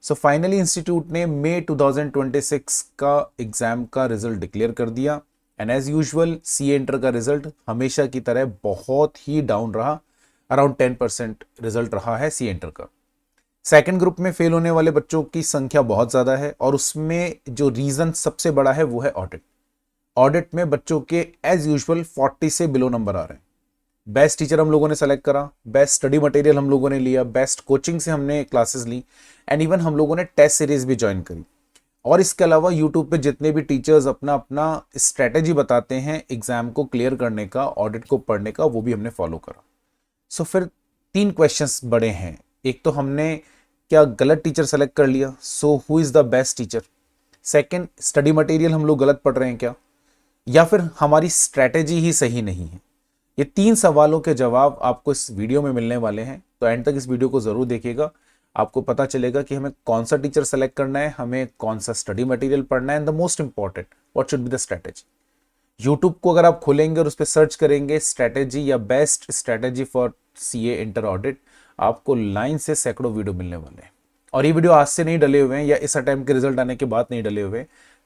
So finally institute ने मई 2026 का exam का रिजल्ट डिक्लेयर कर दिया and as usual C inter का रिजल्ट हमेशा की तरह बहुत ही डाउन रहा। अराउंड 10% रिजल्ट रहा है सी इंटर का। सेकंड ग्रुप में फेल होने वाले बच्चों की संख्या बहुत ज़्यादा है और उसमें जो रीज़न सबसे बड़ा है वो है ऑडिट। ऑडिट में बच्चों के एज यूजुअल 40 से बिलो नंबर आ रहे हैं। बेस्ट टीचर हम लोगों ने सेलेक्ट करा, बेस्ट स्टडी मटेरियल हम लोगों ने लिया, बेस्ट कोचिंग से हमने क्लासेस ली एंड इवन हम लोगों ने टेस्ट सीरीज भी ज्वाइन करी। और इसके अलावा यूट्यूब पे जितने भी टीचर्स अपना अपना स्ट्रेटेजी बताते हैं एग्जाम को क्लियर करने का, ऑडिट को पढ़ने का, वो भी हमने फॉलो करा। सो फिर तीन क्वेश्चंस बड़े हैं। एक तो हमने क्या गलत टीचर सेलेक्ट कर लिया, so who is the best teacher. Second, study material हम लोग गलत पढ़ रहे हैं क्या, या फिर हमारी स्ट्रेटेजी ही सही नहीं है। ये तीन सवालों के जवाब आपको इस वीडियो में मिलने वाले हैं, तो एंड तक इस वीडियो को जरूर देखिएगा। आपको पता चलेगा कि हमें कौन सा टीचर सेलेक्ट करना है, हमें कौन सा स्टडी मटेरियल पढ़ना है and the most important what should be the strategy. YouTube को अगर आप खोलेंगे और उस पर सर्च करेंगे स्ट्रेटेजी या best strategy for CA inter audit, आपको लाइन से सैकड़ों वीडियो मिलने वाले हैं। और ये वीडियो आज से नहीं डले हुए हैं या इस अटेम्प्ट के रिजल्ट आने के बाद नहीं डले हुए,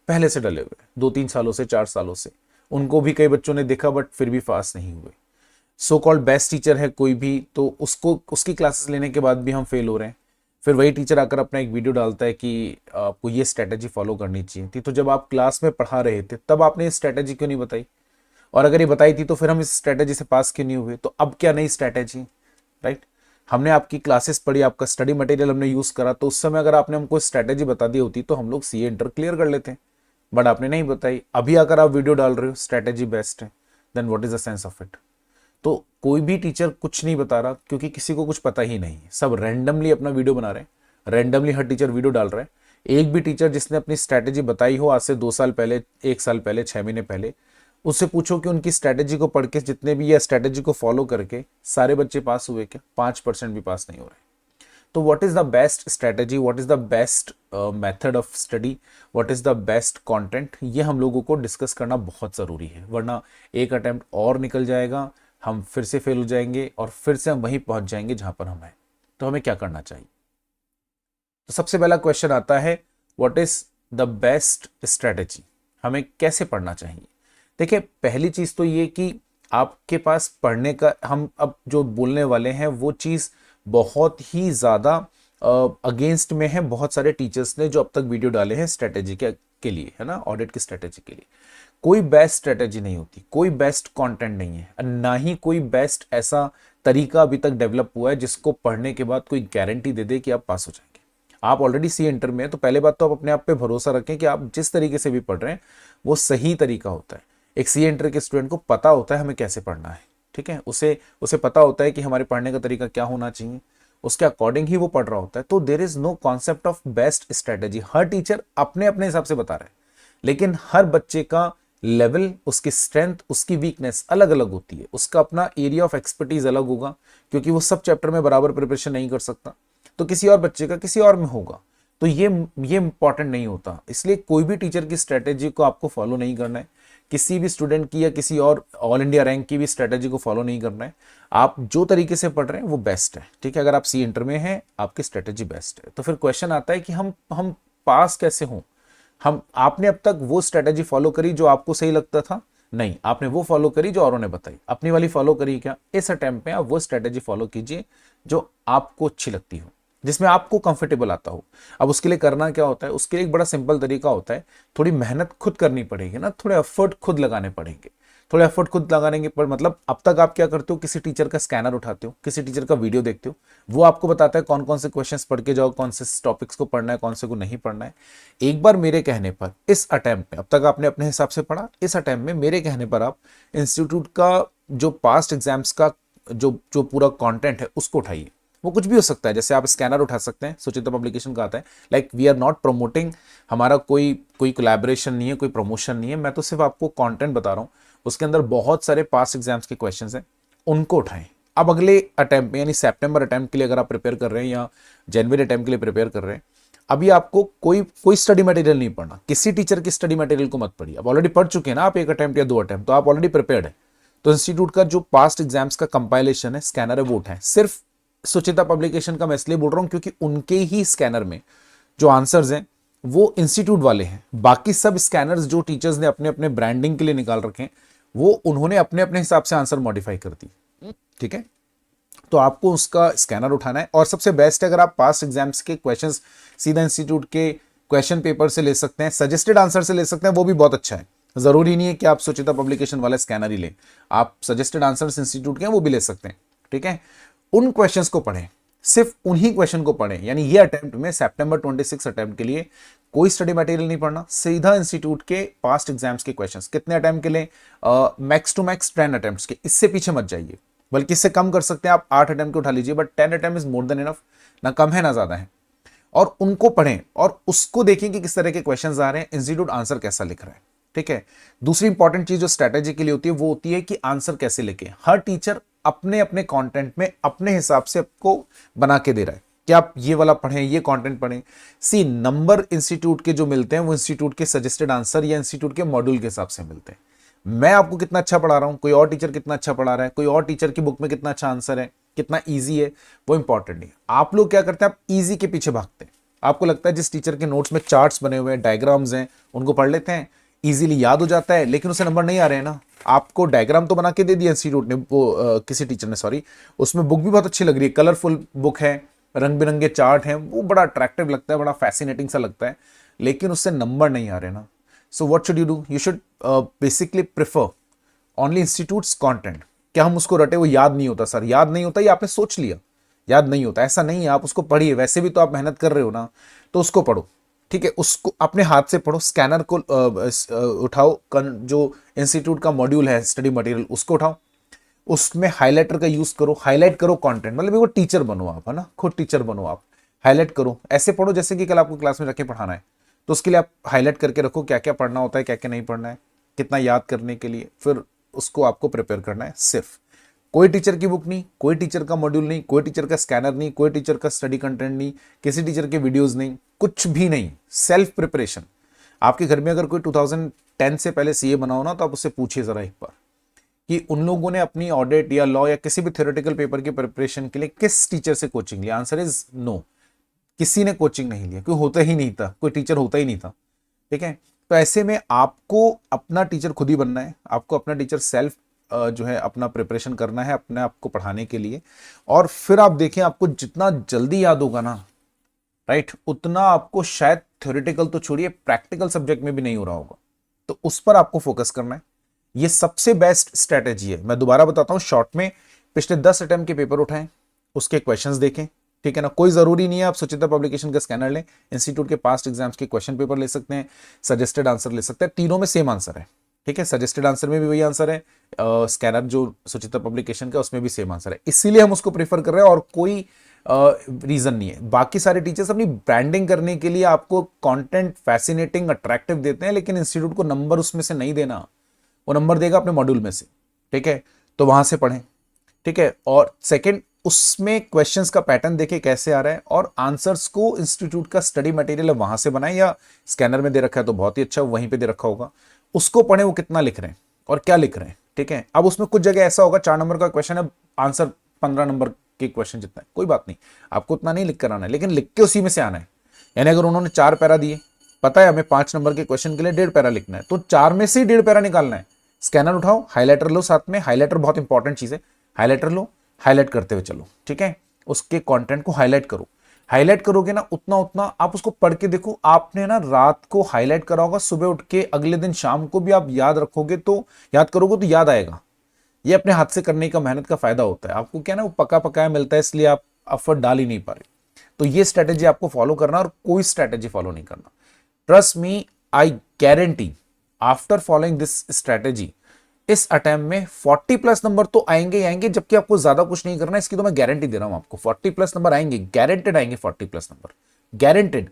पहले से डले हुए, 2-3 सालों से, 4 सालों से। उनको भी कई बच्चों ने देखा बट फिर भी पास नहीं हुए। सो कॉल्ड बेस्ट टीचर है कोई भी, तो उसको उसकी क्लासेस लेने के बाद भी हम फेल हो रहे हैं। फिर वही टीचर आकर अपना एक वीडियो डालता है कि आपको ये स्ट्रेटेजी फॉलो करनी चाहिए थी। तो जब आप क्लास में पढ़ा रहे थे तब आपने ये स्ट्रेटेजी क्यों नहीं बताई, और अगर ये बताई थी तो फिर हम इस स्ट्रेटेजी से पास क्यों नहीं हुए। तो अब क्या नई स्ट्रेटेजी, राइट। हमने आपकी क्लासेस पढ़ी, आपका स्टडी मटेरियल हमने यूज करा, तो उस समय अगर आपने हमको स्ट्रेटेजी बता दी होती तो हम लोग सीए इंटर क्लियर कर लेते हैं, बट आपने नहीं बताई। अभी अगर आप वीडियो डाल रहे हो स्ट्रेटेजी बेस्ट है, then what is the sense of it. तो कोई भी टीचर कुछ नहीं बता रहा क्योंकि किसी को कुछ पता ही नहीं है। सब रैंडमली अपना वीडियो बना रहे हैं, रैंडमली हर टीचर वीडियो डाल रहा है। एक भी टीचर जिसने अपनी स्ट्रेटेजी बताई हो आज से 2 साल पहले, 1 साल पहले, 6 महीने पहले, उससे पूछो कि उनकी स्ट्रेटेजी को पढ़ के जितने भी या स्ट्रेटेजी को फॉलो करके सारे बच्चे पास हुए क्या, 5% भी पास नहीं हो रहे। तो what is the best strategy, what is the best method of study, what is the best content, ये हम लोगों को डिस्कस करना बहुत ज़रूरी है। वरना एक अटेम्प्ट और निकल जाएगा, हम फिर से फेल हो जाएंगे और फिर से हम वहीं पहुंच जाएंगे जहां पर हम हैं। तो हमें क्या करना चाहिए। तो सबसे पहला क्वेश्चन आता है, what is the best strategy, हमें कैसे पढ़ना चाहिए। देखिए, पहली चीज तो ये कि आपके पास पढ़ने का, हम अब जो बोलने वाले हैं वो चीज बहुत ही ज्यादा अगेंस्ट में है बहुत सारे टीचर्स ने जो अब तक वीडियो डाले हैं स्ट्रेटेजी के लिए, है ना, ऑडिट की स्ट्रेटेजी के लिए। कोई बेस्ट स्ट्रेटेजी नहीं होती, कोई बेस्ट कंटेंट नहीं है, ना ही कोई बेस्ट ऐसा तरीका अभी तक डेवलप हुआ है जिसको पढ़ने के बाद कोई गारंटी दे दे कि आप पास हो जाएंगे। आप ऑलरेडी सी इंटर में है तो पहले बात तो आप अपने आप पे भरोसा रखें कि आप जिस तरीके से भी पढ़ रहे हैं वो सही तरीका होता है। एक सी इंटर के स्टूडेंट को पता होता है हमें कैसे पढ़ना है, ठीक है, उसे उसे पता होता है कि हमारे पढ़ने का तरीका क्या होना चाहिए, उसके अकॉर्डिंग ही वो पढ़ रहा होता है। तो there is no concept of best strategy. हर टीचर अपने अपने हिसाब से बता रहे हैं, लेकिन हर बच्चे का लेवल, उसकी स्ट्रेंथ, उसकी वीकनेस अलग अलग होती है, उसका अपना एरिया ऑफ एक्सपर्टीज अलग होगा, क्योंकि वो सब चैप्टर में बराबर प्रिपरेशन नहीं कर सकता, तो किसी और बच्चे का किसी और में होगा। तो ये इंपॉर्टेंट नहीं होता। इसलिए कोई भी टीचर की स्ट्रेटेजी को आपको फॉलो नहीं करना है, किसी भी स्टूडेंट की या किसी और ऑल इंडिया रैंक की भी स्ट्रेटेजी को फॉलो नहीं करना है। आप जो तरीके से पढ़ रहे हैं वो बेस्ट है, ठीक है। अगर आप सी इंटर में हैं, आपकी स्ट्रेटेजी बेस्ट है। तो फिर क्वेश्चन आता है कि हम पास कैसे हों। हम आपने अब तक वो स्ट्रेटेजी फॉलो करी जो आपको सही लगता था? नहीं, आपने वो फॉलो करी जो औरों ने बताई, अपनी वाली फॉलो करी क्या? इस अटेम्प्ट में आप वो स्ट्रेटेजी फॉलो कीजिए जो आपको अच्छी लगती हो, जिसमें आपको कंफर्टेबल आता हो। अब उसके लिए करना क्या होता है, उसके लिए एक बड़ा सिंपल तरीका होता है, थोड़ी मेहनत खुद करनी पड़ेगी ना, थोड़े एफर्ट खुद लगाने पड़ेंगे। थोड़े एफर्ट खुद लगाने पर मतलब अब तक आप क्या करते हो, किसी टीचर का स्कैनर उठाते हो, किसी टीचर का वीडियो देखते हो, वो आपको बताता है कौन कौन से क्वेश्चंस पढ़ के जाओ, कौन से टॉपिक्स को पढ़ना है, कौन से को नहीं पढ़ना है। एक बार मेरे कहने पर इस अटेम्प्ट में, अब तक आपने अपने हिसाब से पढ़ा, इस अटेम्प्ट में मेरे कहने पर आप इंस्टीट्यूट का जो पास्ट एग्जाम्स का जो जो पूरा कंटेंट है उसको उठाइए। वो कुछ भी हो सकता है, जैसे आप स्कैनर उठा सकते हैं, सुचिता पब्लिकेशन का आता है। Like we are not promoting, हमारा कोई कोई कोलैबोरेशन नहीं है, कोई प्रमोशन नहीं है, मैं तो सिर्फ आपको कंटेंट बता रहा हूँ। उसके अंदर बहुत सारे पास्ट एग्जाम्स के क्वेश्चंस हैं, उनको उठाएं। अब अगले अटेम्प्ट में यानी सितंबर अटेम्प्ट के लिए अगर आप प्रिपेयर कर रहे हैं या जनवरी अटेम्प्ट के लिए प्रिपेयर कर रहे हैं, अभी आपको कोई स्टडी मटेरियल नहीं पढ़ना, किसी टीचर की स्टडी मटेरियल को मत पढ़िए। अब ऑलरेडी पढ़ चुके हैं ना आप, एक अटेम्प्ट या 2 अटेम्प्ट, तो आप ऑलरेडी प्रिपेयर्ड है। तो इंस्टीट्यूट का जो पास्ट एग्जाम्स का कंपाइलेशन है, स्कैनर है, वो उठाएं। सिर्फ सुचिता पब्लिकेशन का मैं इसलिए बोल रहा हूं क्योंकि उनके ही स्कैनर में जो आंसर्स हैं वो इंस्टीट्यूट वाले हैं, बाकी सब स्कैनर्स जो टीचर्स ने अपने अपने ब्रांडिंग के लिए निकाल रखे हैं वो उन्होंने अपने अपने हिसाब से आंसर मॉडिफाई कर दी, ठीक है। तो आपको उसका स्कैनर उठाना है, और सबसे बेस्ट है अगर आप पास्ट एग्जाम्स के क्वेश्चंस सीधा इंस्टीट्यूट के क्वेश्चन पेपर से ले सकते हैं, सजेस्टेड आंसर से ले सकते हैं, वो भी बहुत अच्छा है। जरूरी नहीं है कि आप सुचिता पब्लिकेशन वाला स्कैनर ही लें, आप सजेस्टेड आंसर्स इंस्टीट्यूट के हैं वो भी ले सकते हैं, ठीक है। उन क्वेश्चंस को पढ़ें, सिर्फ उन्हीं क्वेश्चन को पढ़ें, यानी ये अटेम्प्ट में सितंबर 26 अटेम्प्ट के लिए कोई स्टडी मटेरियल नहीं पढ़ना, सीधा इंस्टीट्यूट के पास्ट एग्जाम्स के क्वेश्चंस। कितने अटेम्प्ट के लिए? मैक्स टू मैक्स 10 अटेम्प्ट्स के, इससे पीछे मत जाइए, बल्कि इससे कम कर सकते हैं आप, 8 अटेम्प्ट के उठा लीजिए, but 10 attempt is more than enough, ना कम है ना ज्यादा है। और उनको पढ़ें और उसको देखें कि किस तरह के क्वेश्चंस आ रहे हैं, इंस्टीट्यूट आंसर कैसा लिख रहा है, ठीक है। दूसरी इंपॉर्टेंट चीज जो स्ट्रैटेजी के लिए होती है वो होती है कि आंसर कैसे लिखे। हर टीचर अपने अपने कंटेंट में अपने हिसाब से आपको बना के दे रहा है कि आप ये वाला पढ़ें, ये कंटेंट पढ़ें। सी नंबर इंस्टीट्यूट के जो मिलते हैं वो इंस्टीट्यूट के सजेस्टेड आंसर या इंस्टीट्यूट के मॉड्यूल के हिसाब से मिलते हैं। मैं आपको कितना अच्छा पढ़ा रहा हूं, कोई और टीचर कितना अच्छा पढ़ा रहा है, कोई और टीचर की बुक में कितना अच्छा आंसर है, कितना ईजी है, वो इंपॉर्टेंट नहीं। आप लोग क्या करते हैं, आप ईजी के पीछे भागते हैं। आपको लगता है जिस टीचर के नोट्स में चार्ट्स बने हुए हैं, डायग्राम्स हैं, उनको पढ़ लेते हैं, इजीली याद हो जाता है, लेकिन उसे नंबर नहीं आ रहे हैं ना। आपको डायग्राम तो बना के दे दिया इंस्टीट्यूट ने, वो किसी टीचर ने, सॉरी, उसमें बुक भी बहुत अच्छी लग रही है, कलरफुल बुक है, रंग बिरंगे चार्ट हैं, वो बड़ा अट्रैक्टिव लगता है, बड़ा फैसिनेटिंग सा लगता है, लेकिन उससे नंबर नहीं आ रहे ना। So what should you do? You should basically prefer only institutes content. क्या हम उसको रटे? वो याद नहीं होता सर, याद नहीं होता, ये आपने सोच लिया याद नहीं होता, ऐसा नहीं है। आप उसको पढ़िए, वैसे भी तो आप मेहनत कर रहे हो ना, तो उसको पढ़ो, ठीक है। उसको अपने हाथ से पढ़ो, स्कैनर को उठाओ, जो इंस्टीट्यूट का मॉड्यूल है स्टडी मटेरियल उसको उठाओ, उसमें हाईलाइटर का यूज करो, हाईलाइट करो कंटेंट, मतलब वो टीचर बनो आप, है ना, खुद टीचर बनो आप, हाईलाइट करो, ऐसे पढ़ो जैसे कि कल आपको क्लास में रखे पढ़ाना है। तो उसके लिए आप हाईलाइट करके रखो क्या क्या पढ़ना होता है, क्या क्या नहीं पढ़ना है, कितना याद करने के लिए, फिर उसको आपको प्रिपेयर करना है। सिर्फ कोई टीचर की बुक नहीं, कोई टीचर का मॉड्यूल नहीं, कोई टीचर का स्कैनर नहीं, कोई टीचर का स्टडी कंटेंट नहीं, किसी टीचर के वीडियोस नहीं, कुछ भी नहीं, सेल्फ प्रिपरेशन। आपके घर में अगर कोई 2010 से पहले सीए बना हो ना, तो आप उससे पूछिए जरा एक बार कि उन लोगों ने अपनी ऑडिट या लॉ या किसी भी थ्योरेटिकल पेपर की प्रिपरेशन के लिए किस टीचर से कोचिंग लिया। आंसर इज नो, किसी ने कोचिंग नहीं लिया, कोई होता ही नहीं था, कोई टीचर होता ही नहीं था, ठीक है। तो ऐसे में आपको अपना टीचर खुद ही बनना है, आपको अपना टीचर सेल्फ जो है अपना प्रिपरेशन करना है अपने आप को पढ़ाने के लिए। और फिर आप देखें, आपको जितना जल्दी याद होगा ना, राइट, उतना आपको शायद थ्योरेटिकल तो छोड़िए, प्रैक्टिकल सब्जेक्ट में भी नहीं हो रहा होगा, तो उस पर आपको फोकस करना है। ये सबसे बेस्ट स्ट्रेटेजी है। मैं दोबारा बताता हूं शॉर्ट में, पिछले 10 अटेम्प्ट के पेपर उठाएं, उसके क्वेश्चंस देखें, ठीक है ना। कोई जरूरी नहीं है आप सुचिता पब्लिकेशन का स्कैनर लें, इंस्टीट्यूट के पास्ट एग्जाम्स के क्वेश्चन पेपर ले सकते हैं, सजेस्टेड आंसर ले सकते हैं, तीनों में सेम आंसर है, ठीक है। सजेस्टेड आंसर में भी वही आंसर है, स्कैनर जो सुचिता पब्लिकेशन का उसमें भी सेम आंसर है, इसीलिए हम उसको प्रीफर कर रहे हैं, और कोई रीजन नहीं है। बाकी सारे टीचर्स अपनी ब्रांडिंग करने के लिए आपको कंटेंट फैसिनेटिंग अट्रैक्टिव देते हैं, लेकिन इंस्टीट्यूट को नंबर उसमें से नहीं देना, वो नंबर देगा अपने मॉड्यूल में से, ठीक है। तो वहां से पढ़ें, ठीक है। और सेकंड, उसमें क्वेश्चंस का पैटर्न देखें कैसे आ रहा है, और आंसर्स को इंस्टीट्यूट का स्टडी मटेरियल है वहां से बनाएं, या स्कैनर में दे रखा है तो बहुत ही अच्छा, वहीं पे दे रखा होगा, उसको पढ़ें, वो कितना लिख रहे हैं और क्या लिख रहे हैं, ठीक है। अब उसमें कुछ जगह ऐसा होगा 4 नंबर का क्वेश्चन है, आंसर 15 नंबर के क्वेश्चन जितना है, कोई बात नहीं, आपको उतना नहीं लिख कर आना है, लेकिन लिख के उसी में से आना है। यानी अगर उन्होंने 4 पैरा दिए, पता है हमें 5 नंबर के क्वेश्चन के लिए 1.5 पैरा लिखना है, तो 4 में से ही 1.5 पैरा निकालना है। स्कैनर उठाओ, हाईलाइटर लो साथ में, हाईलाइटर बहुत इंपॉर्टेंट चीज है, हाईलाइटर लो, हाईलाइट करते हुए चलो, ठीक है। उसके कंटेंट को हाईलाइट करो, हाईलाइट करोगे ना उतना उतना आप उसको पढ़ के देखो, आपने ना रात को हाईलाइट करा होगा, सुबह उठ के अगले दिन शाम को भी आप याद रखोगे, तो याद करोगे तो याद आएगा। ये अपने हाथ से करने का मेहनत का फायदा होता है। आपको क्या ना, वो पका पकाया मिलता है, इसलिए आप एफर्ट डाल ही नहीं पा रहे। तो ये स्ट्रेटेजी आपको फॉलो करना, और कोई स्ट्रेटेजी फॉलो नहीं करना। Trust me, I guarantee after following this strategy, इस अटेम्प्ट में 40 प्लस नंबर तो आएंगे ही आएंगे, जबकि आपको ज्यादा कुछ नहीं करना है, इसकी तो मैं गारंटी दे रहा हूं आपको। 40 प्लस नंबर आएंगे, गारंटेड आएंगे 40 प्लस नंबर, गारंटेड,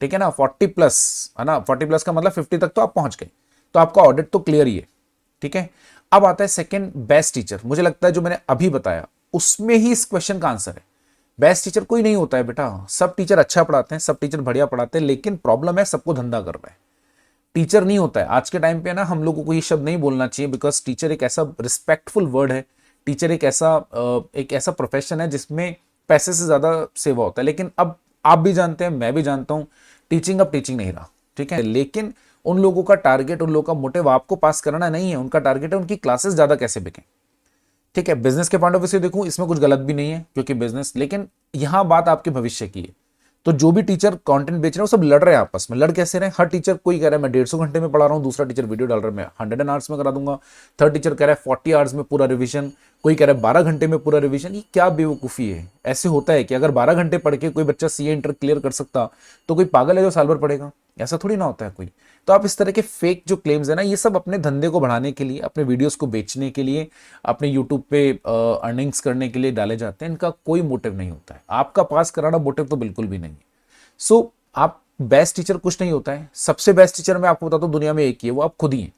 ठीक है ना। 40 प्लस है ना, 40 प्लस का मतलब 50 तक तो आप पहुंच गए, तो आपका ऑडिट तो क्लियर ही है, ठीक है। अब आता है सेकंड, बेस्ट टीचर। मुझे लगता है जो मैंने अभी बताया उसमें ही इस क्वेश्चन का आंसर है। बेस्ट टीचर कोई नहीं होता है बेटा, सब टीचर अच्छा पढ़ाते हैं, सब टीचर बढ़िया पढ़ाते हैं, लेकिन प्रॉब्लम है सबको धंधा कर रहा है, टीचर नहीं होता है। आज के टाइम पे ना हम लोगों को ये शब्द नहीं बोलना चाहिए, बिकॉज टीचर एक ऐसा रिस्पेक्टफुल वर्ड है, टीचर एक ऐसा प्रोफेशन है जिसमें पैसे से ज्यादा सेवा होता है। लेकिन अब आप भी जानते हैं, मैं भी जानता हूं, टीचिंग अब टीचिंग नहीं रहा, ठीक है। लेकिन उन लोगों का टारगेट, उन लोगों का मोटिव आपको पास करना नहीं है, उनका टारगेट है उनकी क्लासेस ज्यादा कैसे बिकें, ठीक है। बिजनेस के पॉइंट ऑफ व्यू से देखूं, इसमें कुछ गलत भी नहीं है क्योंकि बिजनेस, लेकिन यहां बात आपके भविष्य की है। तो जो भी टीचर कंटेंट बेच रहे हैं वो सब लड़ रहे हैं आपस में। लड़ कैसे रहे हैं? हर टीचर, कोई कह रहा है मैं 150 घंटे में पढ़ा रहा हूं, दूसरा टीचर वीडियो डाल रहा है मैं 100 आवर्स में करा दूंगा, थर्ड टीचर कह रहा है 40 आवर्स में पूरा रिवीजन, कोई कह रहा है 12 घंटे में पूरा रिवीजन। ये क्या बेवकूफी है? ऐसे होता है कि अगर 12 घंटे पढ़ के कोई बच्चा सीए इंटर क्लियर कर सकता तो कोई पागल है जो साल भर पढ़ेगा? ऐसा थोड़ी ना होता है कोई। तो आप इस तरह के फेक जो क्लेम्स है ना, ये सब अपने धंधे को बढ़ाने के लिए, अपने वीडियोस को बेचने के लिए, अपने यूट्यूब पे अर्निंग्स करने के लिए डाले जाते हैं। इनका कोई मोटिव नहीं होता है। आपका पास कराना मोटिव तो बिल्कुल भी नहीं है। सो आप बेस्ट टीचर कुछ नहीं होता है। सबसे बेस्ट टीचर मैं आपको बताता हूं दुनिया में एक ही है, वो आप खुद ही हैं।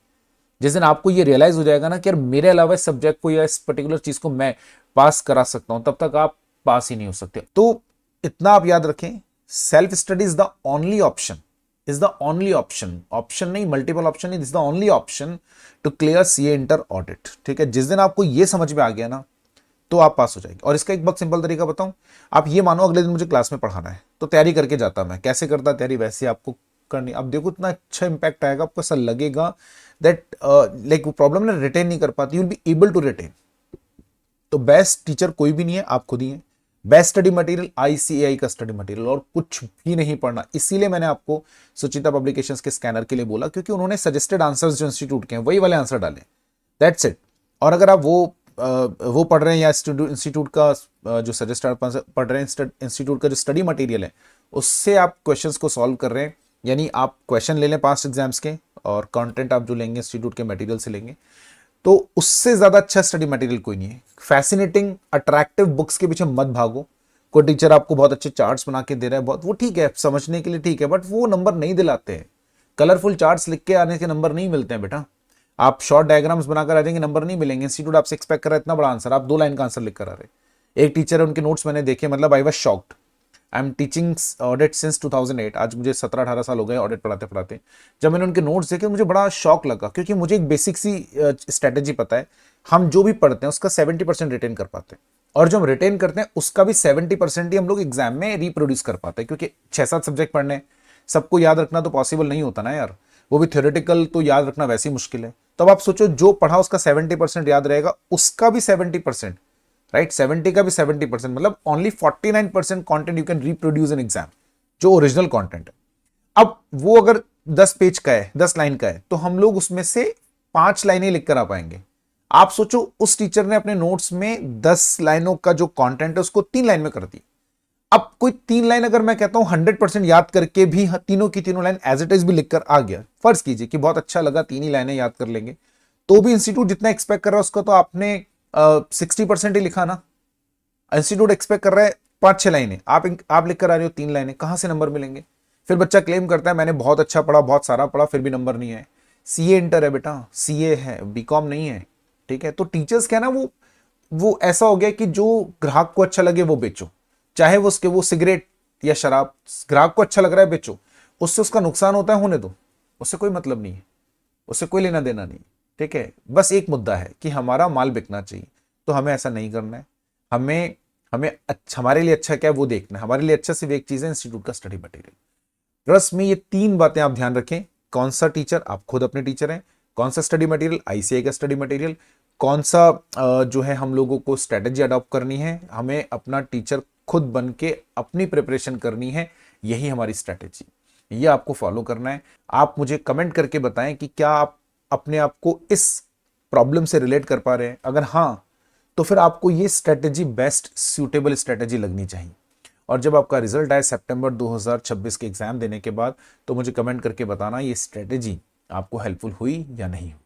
जिस दिन आपको ये रियलाइज हो जाएगा ना कि यार मेरे अलावा इस सब्जेक्ट को या इस पर्टिकुलर चीज को मैं पास करा सकता हूं, तब तक आप पास ही नहीं हो सकते। तो इतना आप याद रखें, self study is the only option, is the only option, option नहीं, मल्टीपल ऑप्शन नहीं, is the only option to clear CA inter audit, ठीक है। जिस दिन आपको ये समझ में आ गया ना, तो आप पास हो जाएंगे। और इसका एक बहुत सिंपल तरीका बताऊं, आप ये मानो अगले दिन मुझे क्लास में पढ़ाना है तो तैयारी करके जाता मैं, कैसे करता तैयारी वैसे आपको करनी। अब देखो इतना अच्छा इंपैक्ट आएगा, आपको ऐसा लगेगा दैट लाइक वो प्रॉब्लम ना रिटेन नहीं कर पाती, you will be able to retain. तो बेस्ट टीचर कोई भी नहीं है, आप खुद ही हैं। बेस्ट स्टडी मटेरियल आईसीएआई का स्टडी मटेरियल, और कुछ भी नहीं पढ़ना। इसीलिए मैंने आपको सुचिता पब्लिकेशंस के स्कैनर के लिए बोला, क्योंकि उन्होंने सजेस्टेड आंसर्स जो इंस्टीट्यूट के हैं वही वाले आंसर डाले, दैट्स इट। और अगर आप वो पढ़ रहे हैं या इंस्टीट्यूट का जो सजेस्ट पढ़ रहे हैं, इंस्टीट्यूट का जो स्टडी मटेरियल है उससे आप क्वेश्चंस को सॉल्व कर रहे हैं, यानी आप क्वेश्चन ले लें पास्ट एग्जाम्स के और कंटेंट आप जो लेंगे इंस्टीट्यूट के मटेरियल से लेंगे, तो उससे ज्यादा अच्छा स्टडी मटेरियल कोई नहीं है। फैसिनेटिंग अट्रैक्टिव बुक्स के पीछे मत भागो। कोई टीचर आपको बहुत अच्छे चार्ट्स बना के दे रहा है, बहुत वो ठीक है समझने के लिए, ठीक है, बट वो नंबर नहीं दिलाते हैं। कलरफुल चार्ट्स लिख के आने के नंबर नहीं मिलते हैं बेटा। आप शॉर्ट डायग्राम्स बनाकर आ जाएंगे, नंबर नहीं मिलेंगे। इंस्टीट्यूट आपसे एक्सपेक्ट कर रहा है इतना बड़ा आंसर, आप 2 लाइन का आंसर लिख कर आ रहे। एक टीचर है, उनके नोट्स मैंने देखे, मतलब I was shocked. I am teaching audit since 2008, आज मुझे 17-18 साल हो गए ऑडिट पढ़ाते पढ़ाते। जब मैंने उनके नोट्स देखे मुझे बड़ा शौक लगा, क्योंकि मुझे एक बेसिक सी स्ट्रेटेजी पता है। हम जो भी पढ़ते हैं उसका 70% रिटेन कर पाते हैं, और जो हम रिटेन करते हैं उसका भी 70% ही हम लोग एग्जाम में रिप्रोड्यूस कर पाते हैं। क्योंकि 6-7 सब्जेक्ट पढ़ने, सबको याद रखना तो पॉसिबल नहीं होता ना यार, वो भी थ्योरेटिकल तो याद रखना वैसे ही मुश्किल है। तब आप सोचो जो पढ़ा उसका 70% याद रहेगा, उसका भी 70%, राइट, 70 का भी 70%, मतलब only 49% content you can reproduce in exam, जो ओरिजिनल कंटेंट है। अब वो अगर 10 पेज का है, 10 लाइन का है, तो हम लोग उसमें से 5 लाइनें लिखकर आ पाएंगे। आप सोचो उस टीचर ने अपने नोट्स में 10 लाइनों का जो कंटेंट है उसको 3 लाइन में कर दी। अब कोई 3 लाइन अगर मैं कहता हूं 100% याद करके भी तीनों की तीनों लाइन एज इट इज भी लिखकर आ गया, फर्ज कीजिए कि बहुत अच्छा लगा, 3 ही लाइनें याद कर लेंगे, तो भी इंस्टीट्यूट जितना एक्सपेक्ट कर रहा है उसका तो आपने 60% ही लिखा ना। इंस्टीट्यूट एक्सपेक्ट कर रहा है 5-6 लाइनें, आप लिख कर आ रहे हो 3 लाइनें, कहां से नंबर मिलेंगे? फिर बच्चा क्लेम करता है मैंने बहुत अच्छा पढ़ा, बहुत सारा पढ़ा, फिर भी नंबर नहीं है। सीए इंटर है बेटा, सीए है, बीकॉम नहीं है, ठीक है। तो टीचर्स क्या ना, वो ऐसा हो गया कि जो ग्राहक को अच्छा लगे वो बेचो, चाहे वो उसके वो सिगरेट या शराब, ग्राहक को अच्छा लग रहा है बेचो, उससे उसका नुकसान होता है होने दो, उससे कोई मतलब नहीं है, उससे कोई लेना देना नहीं, ठीक है। बस एक मुद्दा है कि हमारा माल बिकना चाहिए, तो हमें ऐसा नहीं करना है। हमें हमें अच्छा, हमारे लिए अच्छा क्या है वो देखना है। हमारे लिए अच्छा सिर्फ एक चीज है, इंस्टीट्यूट का स्टडी मटेरियल। ट्रस्ट में ये 3 बातें आप ध्यान रखें। कौन सा टीचर, आप खुद अपने टीचर हैं, कौन सा स्टडी मटेरियल, आईसीआई का स्टडी मटेरियल, कौन सा जो है हम लोगों को स्ट्रेटेजी अडॉप्ट करनी है, हमें अपना टीचर खुद बन के अपनी प्रिपरेशन करनी है, यही हमारी स्ट्रेटेजी, ये आपको फॉलो करना है। आप मुझे कमेंट करके बताएं कि क्या आप अपने आप को इस प्रॉब्लम से रिलेट कर पा रहे हैं। अगर हाँ, तो फिर आपको ये स्ट्रेटेजी बेस्ट सूटेबल स्ट्रेटेजी लगनी चाहिए। और जब आपका रिजल्ट आए सितंबर 2026 के एग्जाम देने के बाद, तो मुझे कमेंट करके बताना ये स्ट्रेटेजी आपको हेल्पफुल हुई या नहीं हुई।